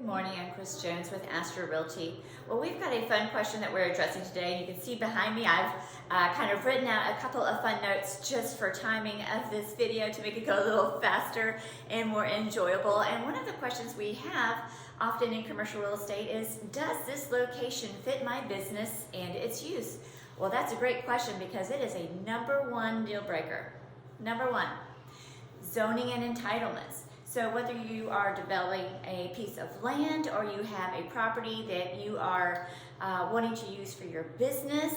Morning, I'm Chris Jones with Astra Realty. Well, we've got a fun question that we're addressing today. You can see behind me I've kind of written out a couple of fun notes just for timing of this video to make it go a little faster and more enjoyable. And one of the questions we have often in commercial real estate is, does this location fit my business and its use? Well, that's a great question because it is a #1 deal breaker. Number one, zoning and entitlements. So whether you are developing a piece of land or you have a property that you are wanting to use for your business,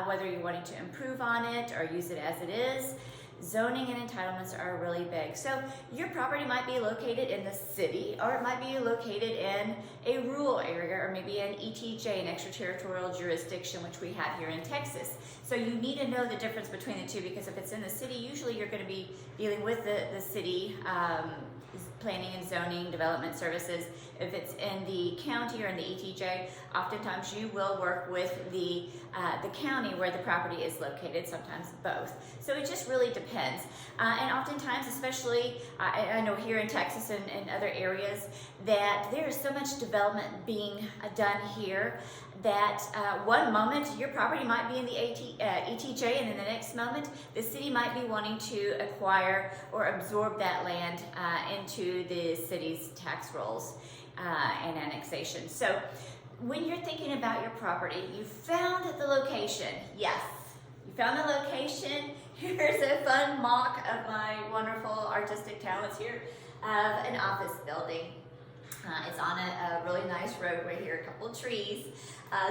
whether you're wanting to improve on it or use it as it is, zoning and entitlements are really big. So your property might be located in the city, or it might be located in a rural area, or maybe an ETJ, an extraterritorial jurisdiction, which we have here in Texas. So you need to know the difference between the two, because if it's in the city, usually you're going to be dealing with the city planning and zoning development services. If it's in the county or in the ETJ, oftentimes you will work with the county where the property is located, sometimes both. So it just really depends. And oftentimes, especially, I know here in Texas and other areas, that there is so much development being done here that one moment your property might be in the ETJ, and in the next moment the city might be wanting to acquire or absorb that land into the city's tax rolls and annexation. So when you're thinking about your property, you found the location. Yes, you found the location. Here's a fun mock of my wonderful artistic talents here of an office building. It's on a really nice road right here, a couple of trees.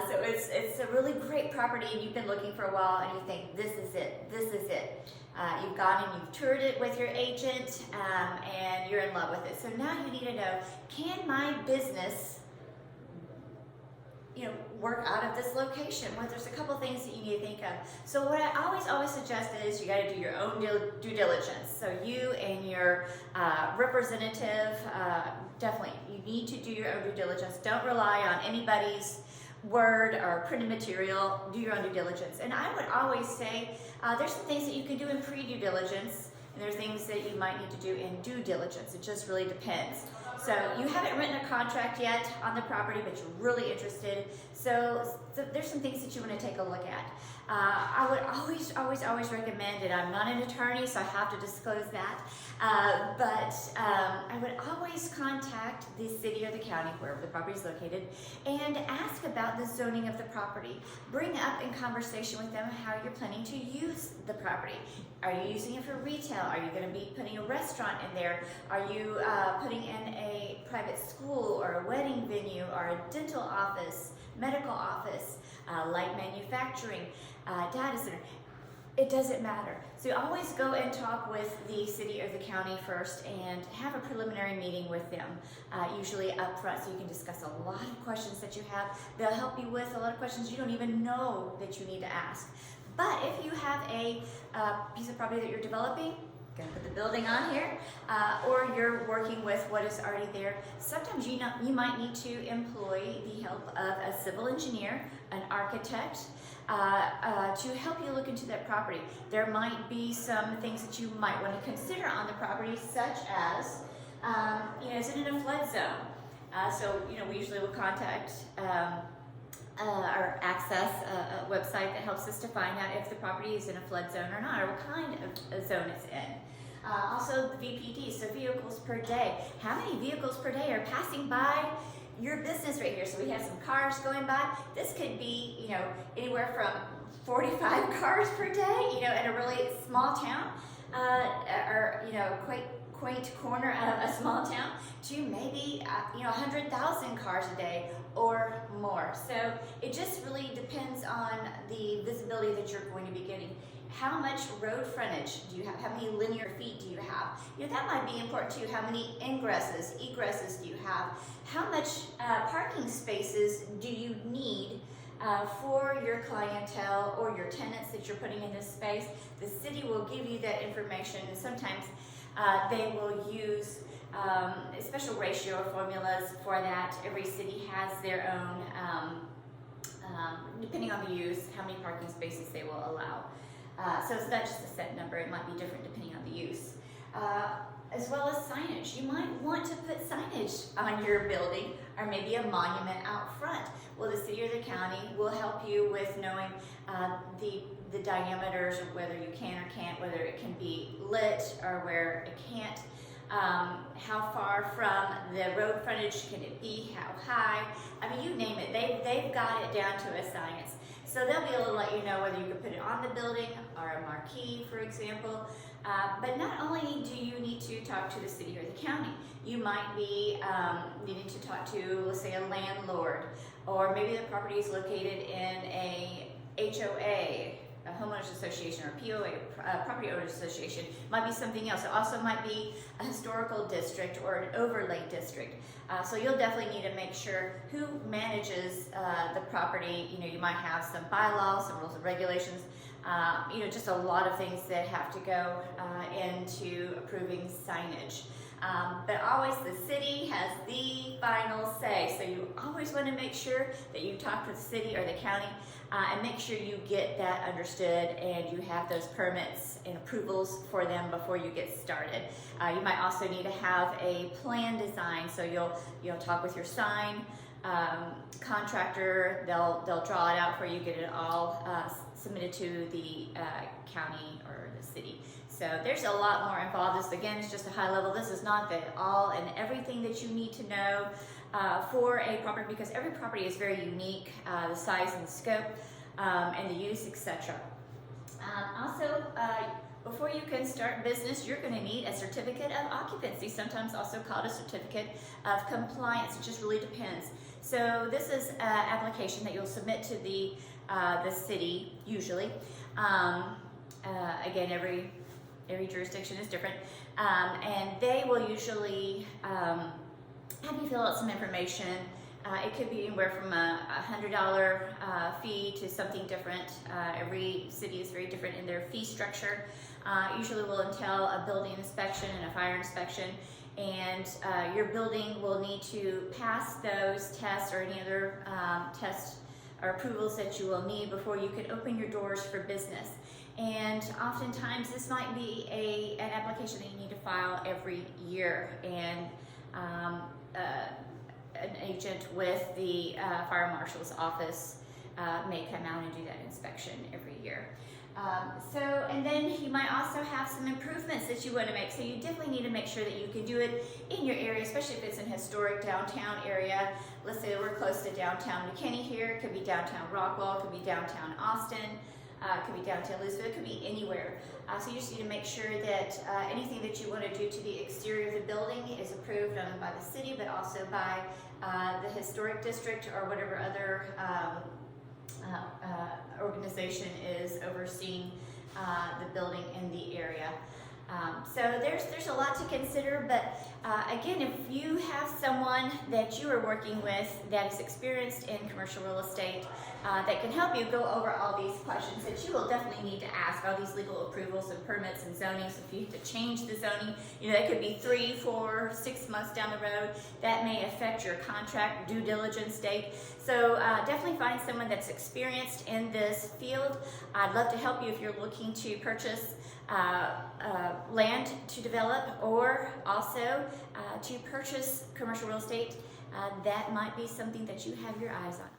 So it's a really great property, and you've been looking for a while and you think, this is it, this is it. You've gone and you've toured it with your agent and you're in love with it. So now you need to know, can my business work out of this location? Well, there's a couple things that you need to think of. So what I always suggest is you got to do your own due diligence. So you and your representative, definitely, you need to do your own due diligence. Don't rely on anybody's word or printed material. Do your own due diligence. And I would always say there's some things that you can do in pre-due diligence, and there's things that you might need to do in due diligence. It just really depends. So you haven't written a contract yet on the property, but you're really interested. So there's some things that you want to take a look at. I would always recommend it. I'm not an attorney, so I have to disclose that. But I would always contact the city or the county, wherever the property is located, and ask about the zoning of the property. Bring up in conversation with them how you're planning to use the property. Are you using it for retail? Are you going to be putting a restaurant in there? Are you putting in a private school or a wedding venue or a dental office, medical office, light manufacturing, data center? It doesn't matter. So always go and talk with the city or the county first and have a preliminary meeting with them, usually up front, so you can discuss a lot of questions that you have. They'll help you with a lot of questions you don't even know that you need to ask. But if you have a piece of property that you're developing, going to put the building on here, or you're working with what is already there, sometimes you might need to employ the help of a civil engineer, an architect, to help you look into that property. There might be some things that you might want to consider on the property, such as, is it in a flood zone? So we usually will contact or access a website that helps us to find out if the property is in a flood zone or not, or what kind of a zone it's in. Also the VPD, so vehicles per day. How many vehicles per day are passing by your business right here? So we have some cars going by. This could be, anywhere from 45 cars per day, in a really small town, or, quaint corner of a small town, to maybe 100,000 cars a day or more. So it just really depends on the visibility that you're going to be getting. How much road frontage do you have? How many linear feet do you have? That might be important too. How many ingresses, egresses do you have? How much parking spaces do you need for your clientele or your tenants that you're putting in this space? The city will give you that information, and sometimes they will use special ratio formulas for that. Every city has their own, depending on the use, how many parking spaces they will allow. So it's not just a set number, it might be different depending on the use. As well as signage. You might want to put signage signage on your building, or maybe a monument out front. Well, the city or the county will help you with knowing the diameters of whether you can or can't, whether it can be lit or where it can't. How far from the road frontage can it be? How high? I mean, you name it. They've got it down to a science. So they'll be able to let you know whether you can put it on the building or a marquee, for example. But not only do you need to talk to the city or the county, you might be needing to talk to, let's say, a landlord, or maybe the property is located in a HOA, a homeowners association, or a POA, a property owners association. Might be something else. It also might be a historical district or an overlay district. So you'll definitely need to make sure who manages the property. You know, you might have some bylaws, some rules and regulations, you know, just a lot of things that have to go into approving signage. But always the city has the final say. So you always want to make sure that you talk to the city or the county and make sure you get that understood and you have those permits and approvals for them before you get started. You might also need to have a plan design. So you'll talk with your sign contractor. They'll draw it out for you, get it all submitted to the county or the city. So there's a lot more involved. This, again, is just a high level. This is not the all and everything that you need to know for a property, because every property is very unique, the size and scope and the use, etc. Also, before you can start business, you're going to need a certificate of occupancy, sometimes also called a certificate of compliance. It just really depends. So this is an application that you'll submit to the city, usually. Again, every jurisdiction is different, and they will usually have you fill out some information. It could be anywhere from a $100 fee to something different. Every city is very different in their fee structure. Usually will entail a building inspection and a fire inspection, and your building will need to pass those tests or any other tests or approvals that you will need before you can open your doors for business. And oftentimes this might be an application that you need to file every year, and an agent with the fire marshal's office may come out and do that inspection every year. And then you might also have some improvements that you want to make. So you definitely need to make sure that you can do it in your area, especially if it's an historic downtown area. Let's say we're close to downtown McKinney here. It could be downtown Rockwall. It could be downtown Austin. It could be downtown Louisville. It could be anywhere. So you just need to make sure that anything that you want to do to the exterior of the building is approved not only by the city, but also by the historic district or whatever other organization is overseeing the building in the area. So there's a lot to consider, but again, if you have someone that you are working with that is experienced in commercial real estate that can help you go over all these questions that you will definitely need to ask, all these legal approvals and permits and zonings. If you have to change the zoning, you know, that could be 3, 4, 6 months down the road. That may affect your contract due diligence date. So definitely find someone that's experienced in this field. I'd love to help you if you're looking to purchase land to develop, or also to purchase commercial real estate. That might be something that you have your eyes on.